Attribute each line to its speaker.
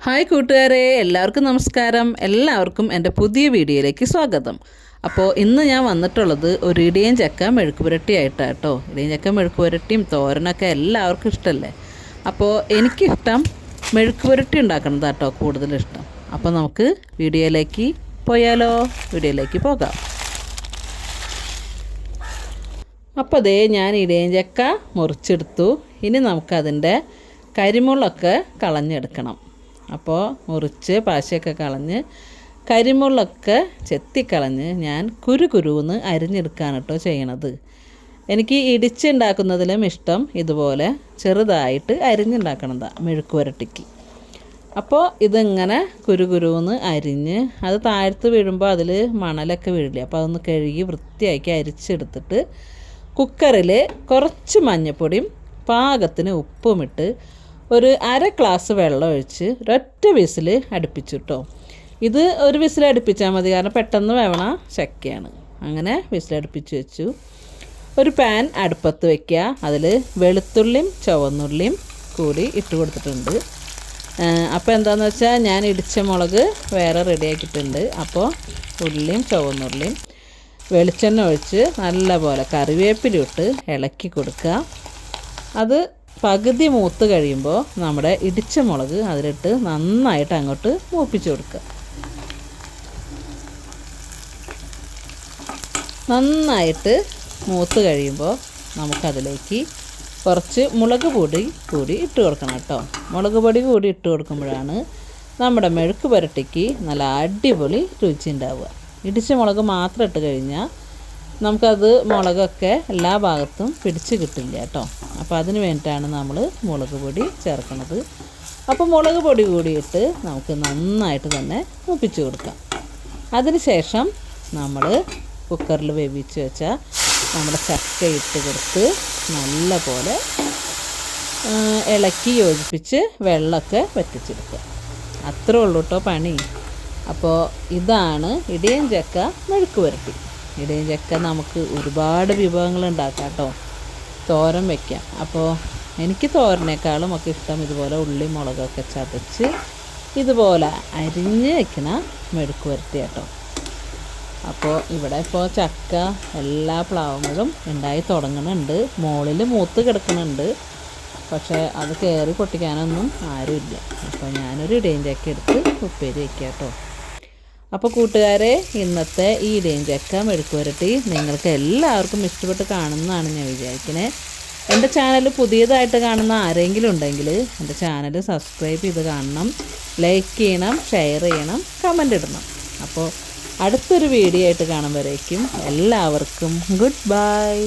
Speaker 1: Hi കൂട്ടുകാരെ, എല്ലാവർക്കും നമസ്കാരം. എല്ലാവർക്കും എൻ്റെ പുതിയ വീഡിയോയിലേക്ക് സ്വാഗതം. അപ്പോൾ ഇന്ന് ഞാൻ വന്നിട്ടുള്ളത് ഒരു ഇടിയൻ ചക്ക മെഴുക്ക് പുരട്ടിയായിട്ടാണ് കേട്ടോ. ഇടിയൻ ചക്ക മെഴുക്ക് പുരട്ടിയും തോരനൊക്കെ എല്ലാവർക്കും ഇഷ്ടമല്ലേ. അപ്പോൾ എനിക്കിഷ്ടം മെഴുക്ക് പുരട്ടി ഉണ്ടാക്കണത് കേട്ടോ കൂടുതലിഷ്ടം. അപ്പോൾ നമുക്ക് വീഡിയോയിലേക്ക് പോയാലോ? വീഡിയോയിലേക്ക് പോകാം. അപ്പോൾ അതേ ഞാൻ ഇടിയൻ ചക്ക മുറിച്ചെടുത്തു. ഇനി നമുക്കതിൻ്റെ കരിമുള്ളൊക്കെ കളഞ്ഞെടുക്കണം. അപ്പോൾ മുറിച്ച് പാശയൊക്കെ കളഞ്ഞ് കരിമുള്ളൊക്കെ ചെത്തിക്കളഞ്ഞ് ഞാൻ കുരുകുരുന്ന് അരിഞ്ഞെടുക്കുകയാണ് കേട്ടോ ചെയ്യണത്. എനിക്ക് ഇടിച്ചുണ്ടാക്കുന്നതിലും ഇഷ്ടം ഇതുപോലെ ചെറുതായിട്ട് അരിഞ്ഞുണ്ടാക്കണതാണ് മെഴുക്ക് പുരട്ടിക്ക്. അപ്പോൾ ഇതിങ്ങനെ കുരുകുരുന്ന് അരിഞ്ഞ് അത് താഴ്ത്ത് വീഴുമ്പോൾ അതിൽ മണലൊക്കെ വീഴില്ലേ, അപ്പോൾ അതൊന്ന് കഴുകി വൃത്തിയാക്കി അരിച്ചെടുത്തിട്ട് കുക്കറിൽ കുറച്ച് മഞ്ഞൾപ്പൊടിയും പാകത്തിന് ഉപ്പുമിട്ട് ഒരു അര ഗ്ലാസ് വെള്ളം ഒഴിച്ച് ഒരൊറ്റ വിസിൽ അടുപ്പിച്ചു കേട്ടോ. ഇത് ഒരു വിസിൽ അടുപ്പിച്ചാൽ മതി, കാരണം പെട്ടെന്ന് വേവണ ചക്കയാണ്. അങ്ങനെ വിസിലടുപ്പിച്ച് വെച്ചു. ഒരു പാൻ അടുപ്പത്ത് വയ്ക്കുക. അതിൽ വെളുത്തുള്ളിയും ചുവന്നുള്ളിയും കൂടി ഇട്ട് കൊടുത്തിട്ടുണ്ട്. അപ്പോൾ എന്താണെന്ന് വെച്ചാൽ ഞാൻ ഇടിച്ച മുളക് വേറെ റെഡിയാക്കിയിട്ടുണ്ട്. അപ്പോൾ ഉള്ളിയും ചുവന്നുള്ളിയും വെളിച്ചെണ്ണ ഒഴിച്ച് നല്ലപോലെ കറിവേപ്പിലിട്ട് ഇളക്കി കൊടുക്കുക. അത് പകുതി മൂത്ത് കഴിയുമ്പോൾ നമ്മുടെ ഇടിച്ച മുളക് അതിലിട്ട് നന്നായിട്ട് അങ്ങോട്ട് മൂപ്പിച്ച് കൊടുക്കുക. നന്നായിട്ട് മൂത്ത് കഴിയുമ്പോൾ നമുക്കതിലേക്ക് കുറച്ച് മുളക് പൊടി കൂടി ഇട്ട് കൊടുക്കണം കേട്ടോ. മുളക് പൊടി കൂടി ഇട്ട് കൊടുക്കുമ്പോഴാണ് നമ്മുടെ മെഴുക്ക് പുരട്ടിക്ക് നല്ല അടിപൊളി രുചി ഉണ്ടാവുക. ഇടിച്ച മുളക് മാത്രം ഇട്ട് കഴിഞ്ഞാൽ നമുക്കത് മുളകൊക്കെ എല്ലാ ഭാഗത്തും പിടിച്ച് കിട്ടില്ല കേട്ടോ. അപ്പോൾ അതിന് വേണ്ടിയിട്ടാണ് നമ്മൾ മുളക് പൊടി ചേർക്കുന്നത്. അപ്പോൾ മുളക് പൊടി കൂടിയിട്ട് നമുക്ക് നന്നായിട്ട് തന്നെ മൂപ്പിച്ച് കൊടുക്കാം. അതിന് ശേഷം നമ്മൾ കുക്കറിൽ വേവിച്ച് വെച്ചാൽ നമ്മുടെ ചക്ക ഇട്ട് കൊടുത്ത് നല്ല പോലെ ഇളക്കി യോജിപ്പിച്ച് വെള്ളമൊക്കെ വറ്റിച്ചെടുക്കുക. അത്രേ ഉള്ളൂ കേട്ടോ പണി. അപ്പോൾ ഇതാണ് ഇടിയൻ ചക്ക മെഴുക്ക് പുരട്ടി. ഇടിയൻ ചക്ക നമുക്ക് ഒരുപാട് വിഭവങ്ങൾ ഉണ്ടാക്കാം കേട്ടോ. തോരൻ വയ്ക്കാം. അപ്പോൾ എനിക്ക് തോരനേക്കാളും ഒക്കെ ഇഷ്ടം ഇതുപോലെ ഉള്ളി മുളകൊക്കെ ചതച്ച് ഇതുപോലെ അരിഞ്ഞ് വയ്ക്കണ മെഴുക്ക് പുരട്ടി കേട്ടോ. അപ്പോൾ ഇവിടെ ഇപ്പോൾ ചക്ക എല്ലാ പ്ലാവുകളും ഉണ്ടായി തുടങ്ങുന്നുണ്ട്. മുകളിൽ മൂത്ത് കിടക്കുന്നുണ്ട്. പക്ഷേ അത് കയറി പൊട്ടിക്കാനൊന്നും ആരുമില്ല. അപ്പോൾ ഞാനൊരു ഇടിയൻ ചക്ക എടുത്ത് ഉപ്പേരി വയ്ക്കാം കേട്ടോ. അപ്പോൾ കൂട്ടുകാരെ, ഇന്നത്തെ ഈ ഇടിയൻ ചക്ക മെഴുക്ക് പുരട്ടി നിങ്ങൾക്ക് എല്ലാവർക്കും ഇഷ്ടപ്പെട്ട് കാണുന്നതാണ് ഞാൻ വിചാരിക്കുന്നത്. എൻ്റെ ചാനൽ പുതിയതായിട്ട് കാണുന്ന ആരെങ്കിലും ഉണ്ടെങ്കിൽ എൻ്റെ ചാനൽ സബ്സ്ക്രൈബ് ചെയ്ത് കാണണം, ലൈക്ക് ചെയ്യണം, ഷെയർ ചെയ്യണം, കമൻ്റ് ഇടണം. അപ്പോൾ അടുത്തൊരു വീഡിയോ ആയിട്ട് കാണുമ്പോഴേക്കും എല്ലാവർക്കും ഗുഡ് ബൈ.